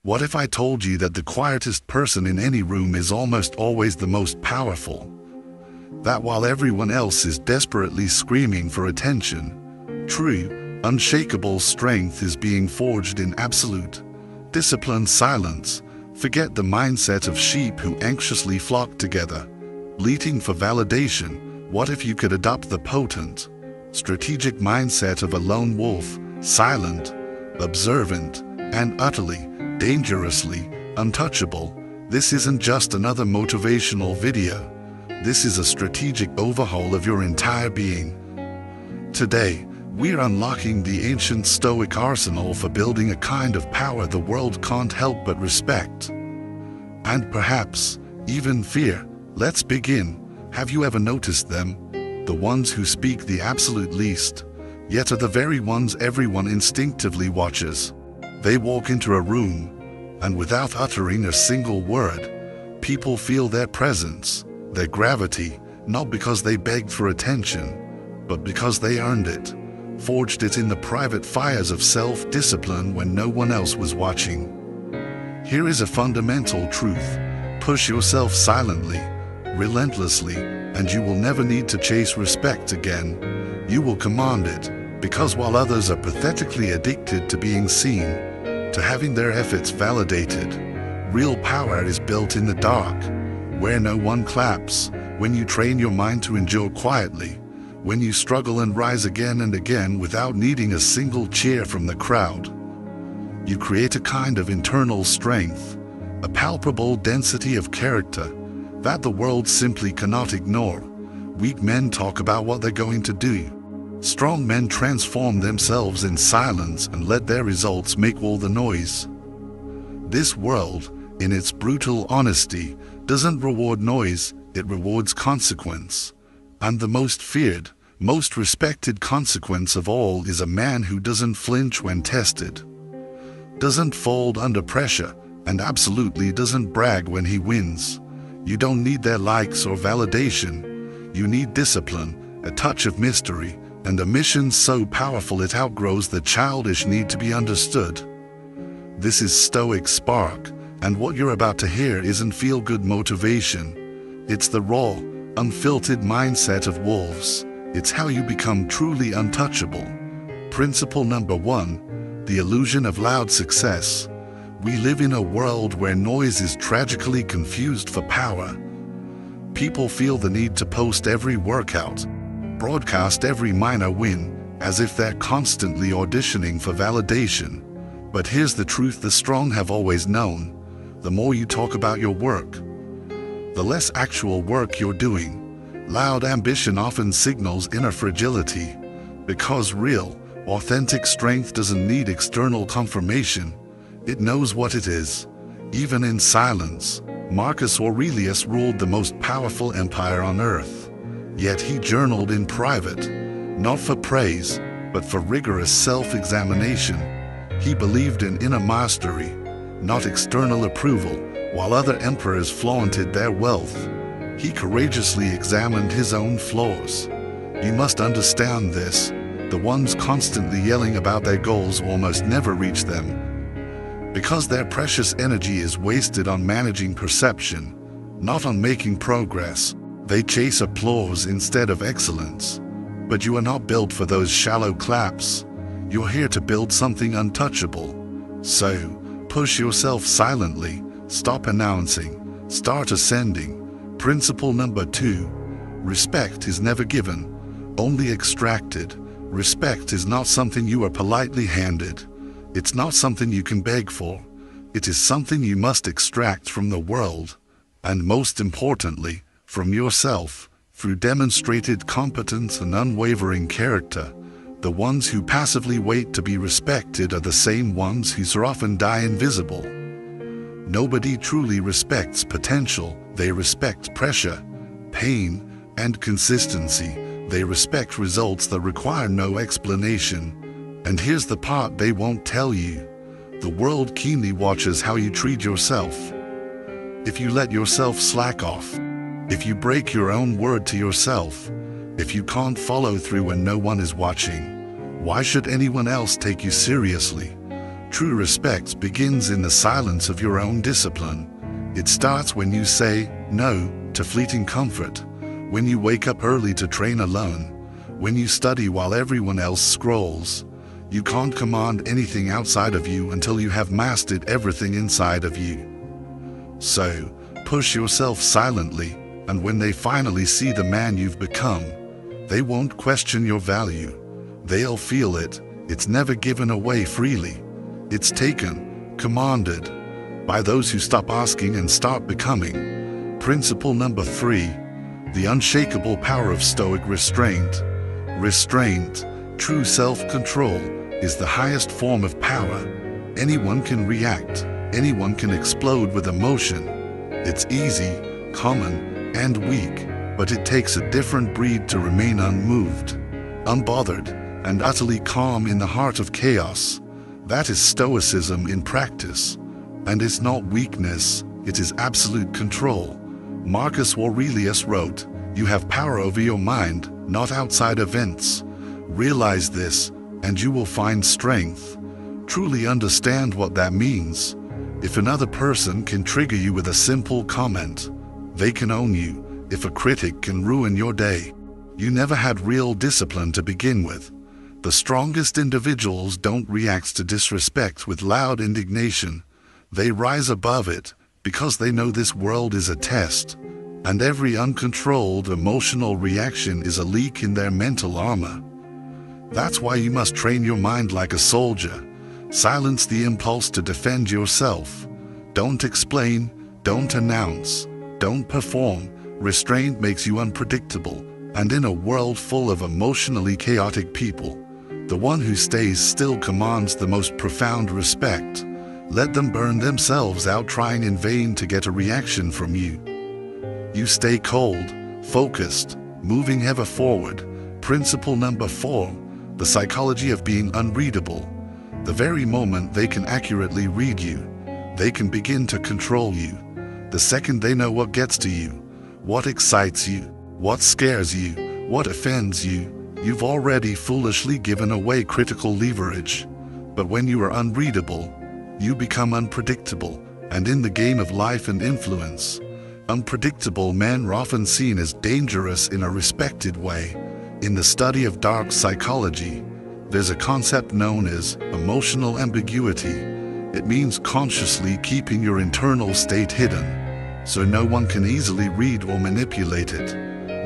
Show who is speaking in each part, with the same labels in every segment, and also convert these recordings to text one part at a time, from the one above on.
Speaker 1: What if I told you that the quietest person in any room is almost always the most powerful? That while everyone else is desperately screaming for attention, true, unshakable strength is being forged in absolute, disciplined silence. Forget the mindset of sheep who anxiously flock together, bleating for validation. What if you could adopt the potent, strategic mindset of a lone wolf, silent, observant, and utterly, dangerously untouchable? This isn't just another motivational video. This is a strategic overhaul of your entire being. Today, we're unlocking the ancient Stoic arsenal for building a kind of power the world can't help but respect. And perhaps even fear. Let's begin. Have you ever noticed them? The ones who speak the absolute least, yet are the very ones everyone instinctively watches. They walk into a room, and without uttering a single word, people feel their presence, their gravity, not because they begged for attention, but because they earned it, forged it in the private fires of self-discipline when no one else was watching. Here is a fundamental truth. Push yourself silently, relentlessly, and you will never need to chase respect again. You will command it, because while others are pathetically addicted to being seen, to having their efforts validated, real power is built in the dark, where no one claps. When you train your mind to endure quietly, when you struggle and rise again and again without needing a single cheer from the crowd, you create a kind of internal strength, a palpable density of character that the world simply cannot ignore. Weak men talk about what they're going to do. Strong men transform themselves in silence and let their results make all the noise. This world, in its brutal honesty, doesn't reward noise, it rewards consequence. And the most feared, most respected consequence of all is a man who doesn't flinch when tested, doesn't fold under pressure, and absolutely doesn't brag when he wins. You don't need their likes or validation. You need discipline, a touch of mystery, and a mission so powerful it outgrows the childish need to be understood. This is Stoic Spark, and what you're about to hear isn't feel-good motivation. It's the raw, unfiltered mindset of wolves. It's how you become truly untouchable. Principle number 1, the illusion of loud success. We live in a world where noise is tragically confused for power. People feel the need to post every workout, broadcast every minor win, as if they're constantly auditioning for validation. But here's the truth the strong have always known. The more you talk about your work, the less actual work you're doing. Loud ambition often signals inner fragility, because real, authentic strength doesn't need external confirmation. It knows what it is, even in silence. Marcus Aurelius ruled the most powerful empire on earth, yet he journaled in private, not for praise, but for rigorous self-examination. He believed in inner mastery, not external approval. While other emperors flaunted their wealth, he courageously examined his own flaws. You must understand this. The ones constantly yelling about their goals almost never reach them, because their precious energy is wasted on managing perception, not on making progress. They chase applause instead of excellence. But you are not built for those shallow claps. You're here to build something untouchable. So, push yourself silently. Stop announcing. Start ascending. Principle number 2. Respect is never given, only extracted. Respect is not something you are politely handed. It's not something you can beg for. It is something you must extract from the world, and most importantly, from yourself, through demonstrated competence and unwavering character. The ones who passively wait to be respected are the same ones who so often die invisible. Nobody truly respects potential. They respect pressure, pain, and consistency. They respect results that require no explanation. And here's the part they won't tell you. The world keenly watches how you treat yourself. If you let yourself slack off, if you break your own word to yourself, if you can't follow through when no one is watching, why should anyone else take you seriously? True respect begins in the silence of your own discipline. It starts when you say no to fleeting comfort, when you wake up early to train alone, when you study while everyone else scrolls. You can't command anything outside of you until you have mastered everything inside of you. So, push yourself silently, and when they finally see the man you've become, they won't question your value. They'll feel it. It's never given away freely. It's taken, commanded, by those who stop asking and start becoming. Principle number 3, the unshakable power of stoic restraint. Restraint, true self-control, is the highest form of power. Anyone can react. Anyone can explode with emotion. It's easy, common, and weak, but it takes a different breed to remain unmoved, unbothered, and utterly calm in the heart of chaos. That is stoicism in practice. And it's not weakness, it is absolute control. Marcus Aurelius wrote, "You have power over your mind, not outside events. Realize this, and you will find strength." Truly understand what that means. If another person can trigger you with a simple comment, they can own you. If a critic can ruin your day, you never had real discipline to begin with. The strongest individuals don't react to disrespect with loud indignation. They rise above it because they know this world is a test, and every uncontrolled emotional reaction is a leak in their mental armor. That's why you must train your mind like a soldier. Silence the impulse to defend yourself. Don't explain, don't announce, don't perform. Restraint makes you unpredictable, and in a world full of emotionally chaotic people, the one who stays still commands the most profound respect. Let them burn themselves out trying in vain to get a reaction from you. You stay cold, focused, moving ever forward. Principle number 4, the psychology of being unreadable. The very moment they can accurately read you, they can begin to control you. The second they know what gets to you, what excites you, what scares you, what offends you, you've already foolishly given away critical leverage. But when you are unreadable, you become unpredictable, and in the game of life and influence, unpredictable men are often seen as dangerous in a respected way. In the study of dark psychology, there's a concept known as emotional ambiguity. It means consciously keeping your internal state hidden, so no one can easily read or manipulate it.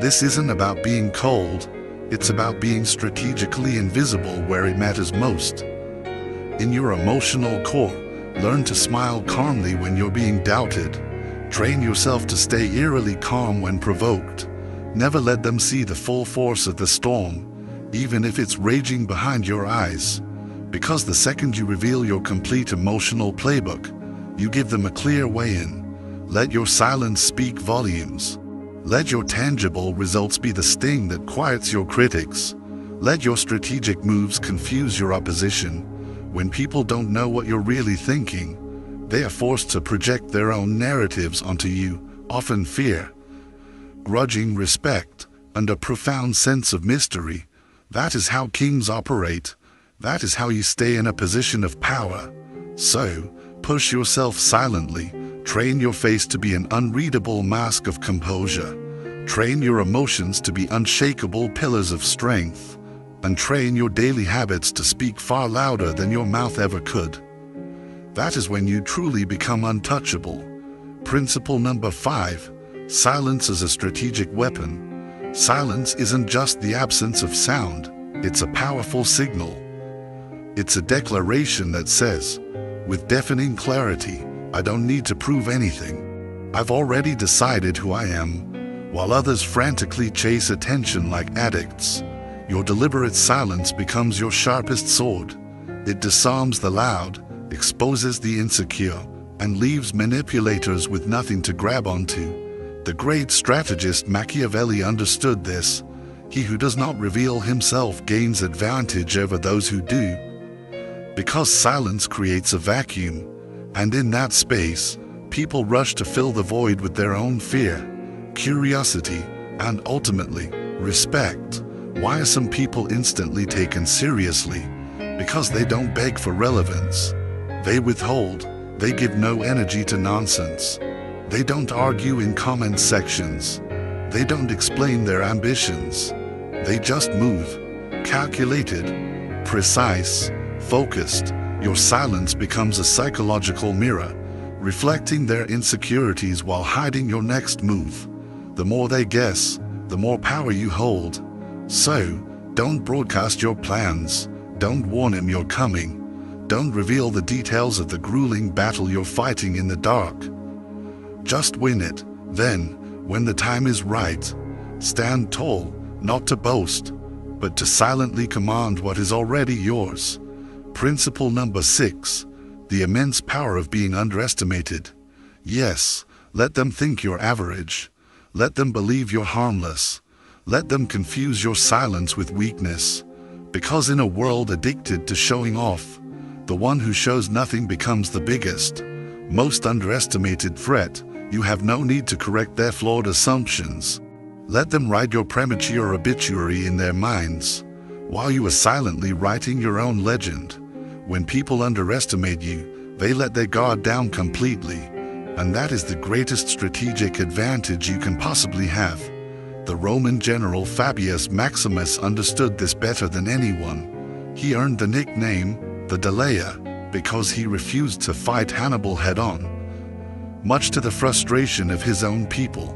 Speaker 1: This isn't about being cold, it's about being strategically invisible where it matters most. In your emotional core, learn to smile calmly when you're being doubted. Train yourself to stay eerily calm when provoked. Never let them see the full force of the storm, even if it's raging behind your eyes. Because the second you reveal your complete emotional playbook, you give them a clear way in. Let your silence speak volumes. Let your tangible results be the sting that quiets your critics. Let your strategic moves confuse your opposition. When people don't know what you're really thinking, they are forced to project their own narratives onto you, often fear, grudging respect, and a profound sense of mystery. That is how kings operate. That is how you stay in a position of power. So, push yourself silently. Train your face to be an unreadable mask of composure. Train your emotions to be unshakable pillars of strength. And train your daily habits to speak far louder than your mouth ever could. That is when you truly become untouchable. Principle number 5, silence as a strategic weapon. Silence isn't just the absence of sound, it's a powerful signal. It's a declaration that says, with deafening clarity, I don't need to prove anything. I've already decided who I am. While others frantically chase attention like addicts, your deliberate silence becomes your sharpest sword. It disarms the loud, exposes the insecure, and leaves manipulators with nothing to grab onto. The great strategist Machiavelli understood this. He who does not reveal himself gains advantage over those who do. Because silence creates a vacuum, and in that space, people rush to fill the void with their own fear, curiosity, and ultimately, respect. Why are some people instantly taken seriously? Because they don't beg for relevance. They withhold, they give no energy to nonsense. They don't argue in comment sections. They don't explain their ambitions. They just move, calculated, precise, focused. Your silence becomes a psychological mirror, reflecting their insecurities while hiding your next move. The more they guess, the more power you hold. So, don't broadcast your plans. Don't warn him you're coming. Don't reveal the details of the grueling battle you're fighting in the dark. Just win it. Then, when the time is right, stand tall, not to boast, but to silently command what is already yours. Principle number 6, the immense power of being underestimated. Yes, let them think you're average. Let them believe you're harmless. Let them confuse your silence with weakness. Because in a world addicted to showing off, the one who shows nothing becomes the biggest, most underestimated threat. You have no need to correct their flawed assumptions. Let them write your premature obituary in their minds, while you are silently writing your own legend. When people underestimate you, they let their guard down completely, and that is the greatest strategic advantage you can possibly have. The Roman general Fabius Maximus understood this better than anyone. He earned the nickname, the Delayer, because he refused to fight Hannibal head-on. Much to the frustration of his own people,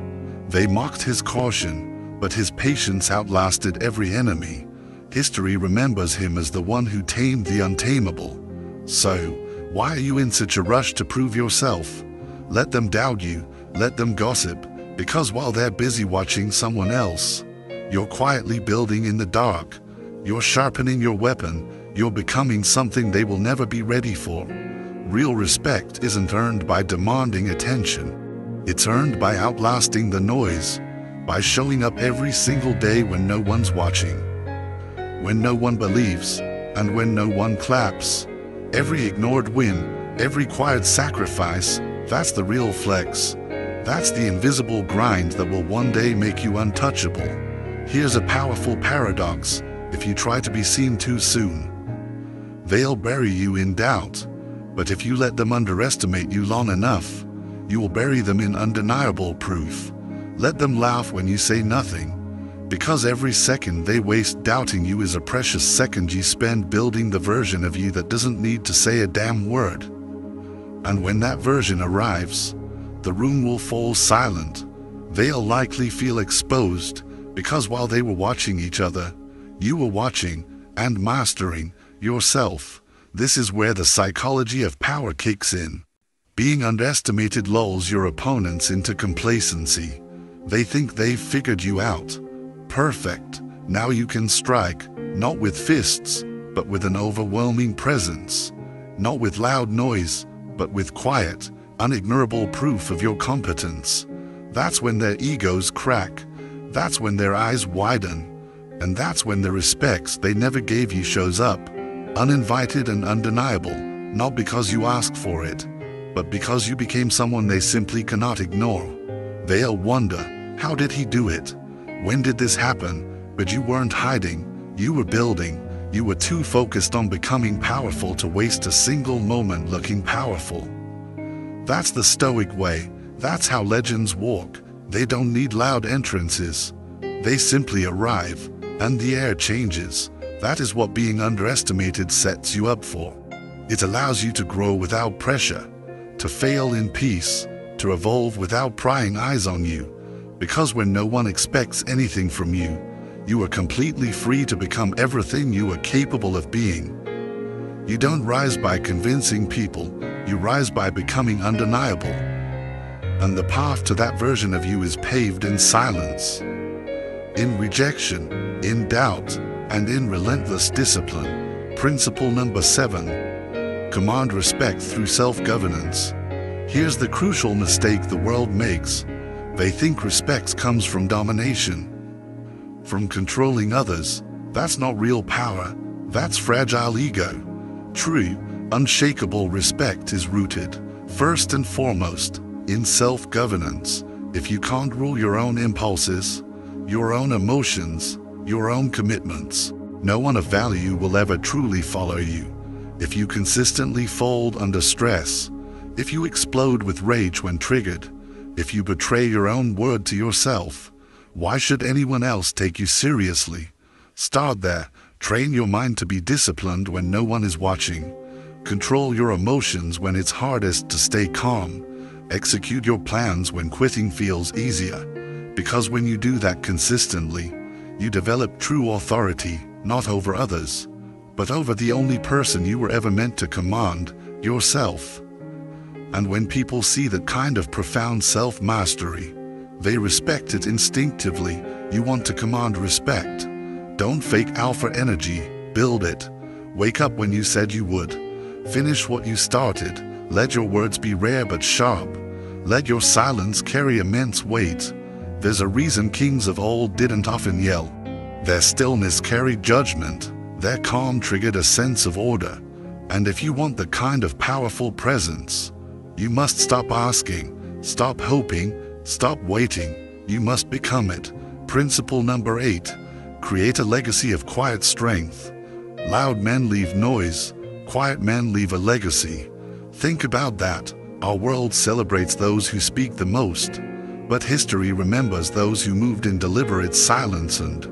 Speaker 1: they mocked his caution, but his patience outlasted every enemy. History remembers him as the one who tamed the untamable. So, why are you in such a rush to prove yourself? Let them doubt you, let them gossip, because while they're busy watching someone else, you're quietly building in the dark. You're sharpening your weapon, you're becoming something they will never be ready for. Real respect isn't earned by demanding attention. It's earned by outlasting the noise, by showing up every single day when no one's watching, when no one believes, and when no one claps. Every ignored win, every quiet sacrifice, that's the real flex. That's the invisible grind that will one day make you untouchable. Here's a powerful paradox: if you try to be seen too soon, they'll bury you in doubt. But if you let them underestimate you long enough, you will bury them in undeniable proof. Let them laugh when you say nothing, because every second they waste doubting you is a precious second you spend building the version of you that doesn't need to say a damn word. And when that version arrives, the room will fall silent. They'll likely feel exposed, because while they were watching each other, you were watching and mastering yourself. This is where the psychology of power kicks in. Being underestimated lulls your opponents into complacency. They think they've figured you out. Perfect. Now you can strike, not with fists, but with an overwhelming presence. Not with loud noise, but with quiet, unignorable proof of your competence. That's when their egos crack. That's when their eyes widen. And that's when the respect they never gave you shows up. Uninvited and undeniable, not because you asked for it, but because you became someone they simply cannot ignore. They'll wonder, how did he do it? When did this happen? But you weren't hiding, you were building. You were too focused on becoming powerful to waste a single moment looking powerful. That's the Stoic way. That's how legends walk. They don't need loud entrances. They simply arrive, and the air changes. That is what being underestimated sets you up for. It allows you to grow without pressure, to fail in peace, to evolve without prying eyes on you. Because when no one expects anything from you, you are completely free to become everything you are capable of being. You don't rise by convincing people, you rise by becoming undeniable. And the path to that version of you is paved in silence, in rejection, in doubt, and in relentless discipline. Principle number 7. Command respect through self-governance. Here's the crucial mistake the world makes. They think respect comes from domination, from controlling others. That's not real power. That's fragile ego. True, unshakable respect is rooted, first and foremost, in self-governance. If you can't rule your own impulses, your own emotions, your own commitments, no one of value will ever truly follow you. if you consistently fold under stress, if you explode with rage when triggered, if you betray your own word to yourself, why should anyone else take you seriously? Start there. Train your mind to be disciplined when no one is watching. Control your emotions when it's hardest to stay calm. Execute your plans when quitting feels easier. Because when you do that consistently, you develop true authority, not over others, but over the only person you were ever meant to command, yourself. And when people see that kind of profound self-mastery, they respect it instinctively. You want to command respect. Don't fake alpha energy, build it. Wake up when you said you would. Finish what you started. Let your words be rare but sharp. Let your silence carry immense weight. There's a reason kings of old didn't often yell. Their stillness carried judgment. Their calm triggered a sense of order. And if you want the kind of powerful presence, you must stop asking, stop hoping, stop waiting. You must become it. Principle number 8. Create a legacy of quiet strength. Loud men leave noise. Quiet men leave a legacy. Think about that. Our world celebrates those who speak the most, but history remembers those who moved in deliberate silence and,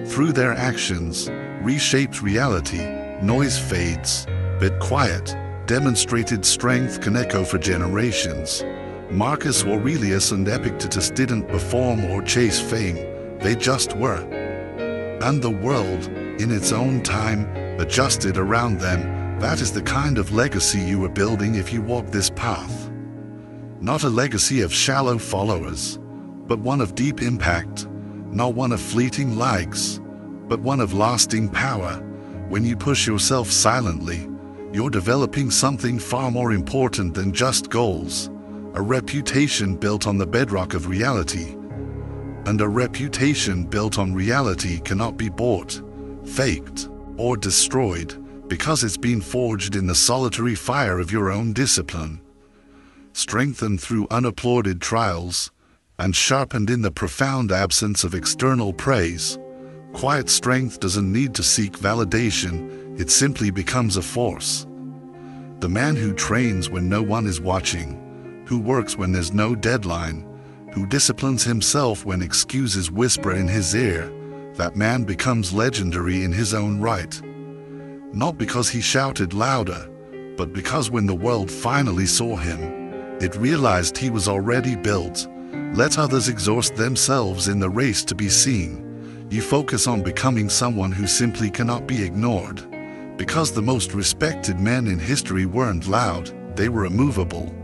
Speaker 1: through their actions, reshaped reality. Noise fades, but quiet, demonstrated strength can echo for generations. Marcus Aurelius and Epictetus didn't perform or chase fame, they just were. And the world, in its own time, adjusted around them. That is the kind of legacy you are building if you walk this path. Not a legacy of shallow followers, but one of deep impact. Not one of fleeting likes, but one of lasting power. When you push yourself silently, you're developing something far more important than just goals. A reputation built on the bedrock of reality. And a reputation built on reality cannot be bought, faked, or destroyed, because it's been forged in the solitary fire of your own discipline, strengthened through unapplauded trials, and sharpened in the profound absence of external praise. Quiet strength doesn't need to seek validation, it simply becomes a force. The man who trains when no one is watching, who works when there's no deadline, who disciplines himself when excuses whisper in his ear, that man becomes legendary in his own right. Not because he shouted louder, but because when the world finally saw him, it realized he was already built. Let others exhaust themselves in the race to be seen. You focus on becoming someone who simply cannot be ignored. Because the most respected men in history weren't loud, they were immovable.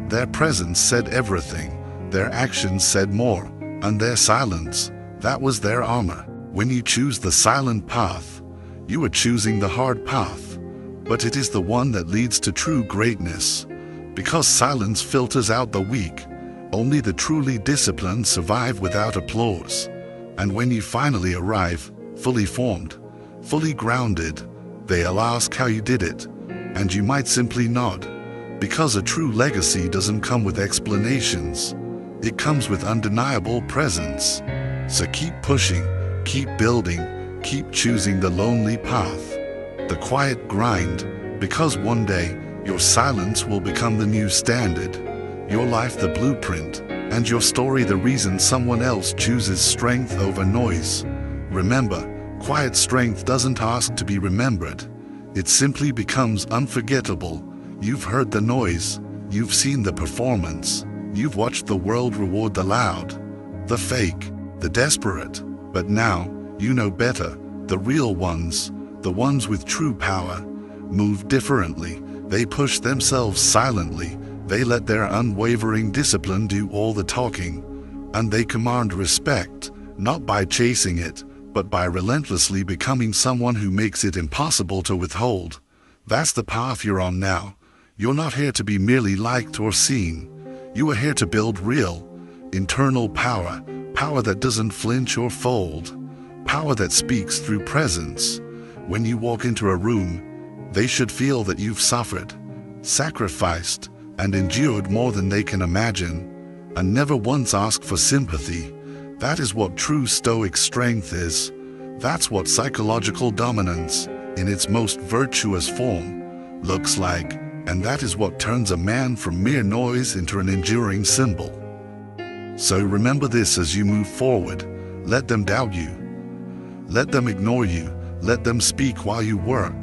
Speaker 1: Their presence said everything, their actions said more, and their silence, that was their armor. When you choose the silent path, you are choosing the hard path, but it is the one that leads to true greatness. Because silence filters out the weak, only the truly disciplined survive without applause. And when you finally arrive, fully formed, fully grounded, they'll ask how you did it, and you might simply nod. Because a true legacy doesn't come with explanations, it comes with undeniable presence. So keep pushing, keep building, keep choosing the lonely path, the quiet grind, because one day your silence will become the new standard, your life the blueprint, and your story the reason someone else chooses strength over noise. Remember, quiet strength doesn't ask to be remembered. It simply becomes unforgettable. You've heard the noise, you've seen the performance, you've watched the world reward the loud, the fake, the desperate, but now, you know better. The real ones, the ones with true power, move differently. They push themselves silently. They let their unwavering discipline do all the talking. And they command respect, not by chasing it, but by relentlessly becoming someone who makes it impossible to withhold. That's the path you're on now. You're not here to be merely liked or seen. You are here to build real, internal power, power that doesn't flinch or fold. Power that speaks through presence. When you walk into a room, they should feel that you've suffered, sacrificed, and endured more than they can imagine, and never once asked for sympathy. That is what true stoic strength is. That's what psychological dominance, in its most virtuous form, looks like, and that is what turns a man from mere noise into an enduring symbol. So remember this as you move forward. Let them doubt you. Let them ignore you. Let them speak while you work.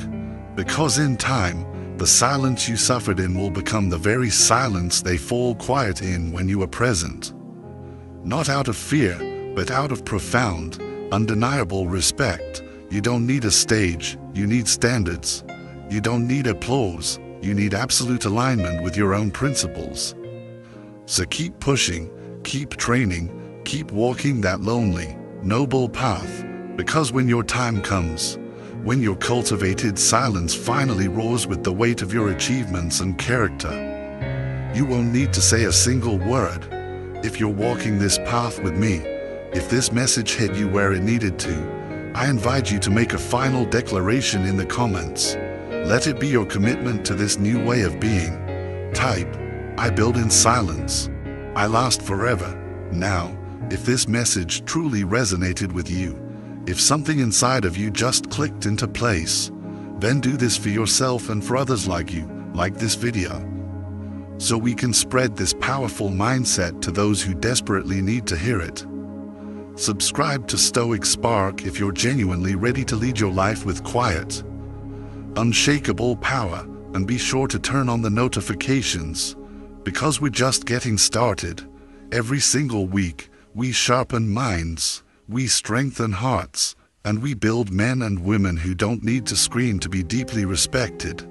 Speaker 1: Because in time, the silence you suffered in will become the very silence they fall quiet in when you are present. Not out of fear, but out of profound, undeniable respect. You don't need a stage, you need standards. You don't need applause, you need absolute alignment with your own principles. So keep pushing, keep training, keep walking that lonely, noble path, because when your time comes, when your cultivated silence finally roars with the weight of your achievements and character, you won't need to say a single word. If you're walking this path with me, if this message hit you where it needed to, I invite you to make a final declaration in the comments. Let it be your commitment to this new way of being. Type, I build in silence. I last forever. Now, if this message truly resonated with you, if something inside of you just clicked into place, then do this for yourself and for others like you, like this video, so we can spread this powerful mindset to those who desperately need to hear it. Subscribe to Stoic Spark if you're genuinely ready to lead your life with quiet, unshakable power, and be sure to turn on the notifications, because we're just getting started. Every single week, we sharpen minds, we strengthen hearts, and we build men and women who don't need to scream to be deeply respected.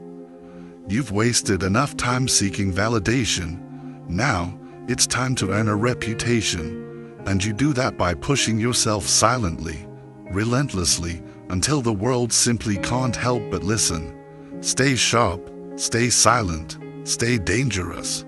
Speaker 1: You've wasted enough time seeking validation. Now, it's time to earn a reputation, and you do that by pushing yourself silently, relentlessly, until the world simply can't help but listen. Stay sharp, stay silent, stay dangerous.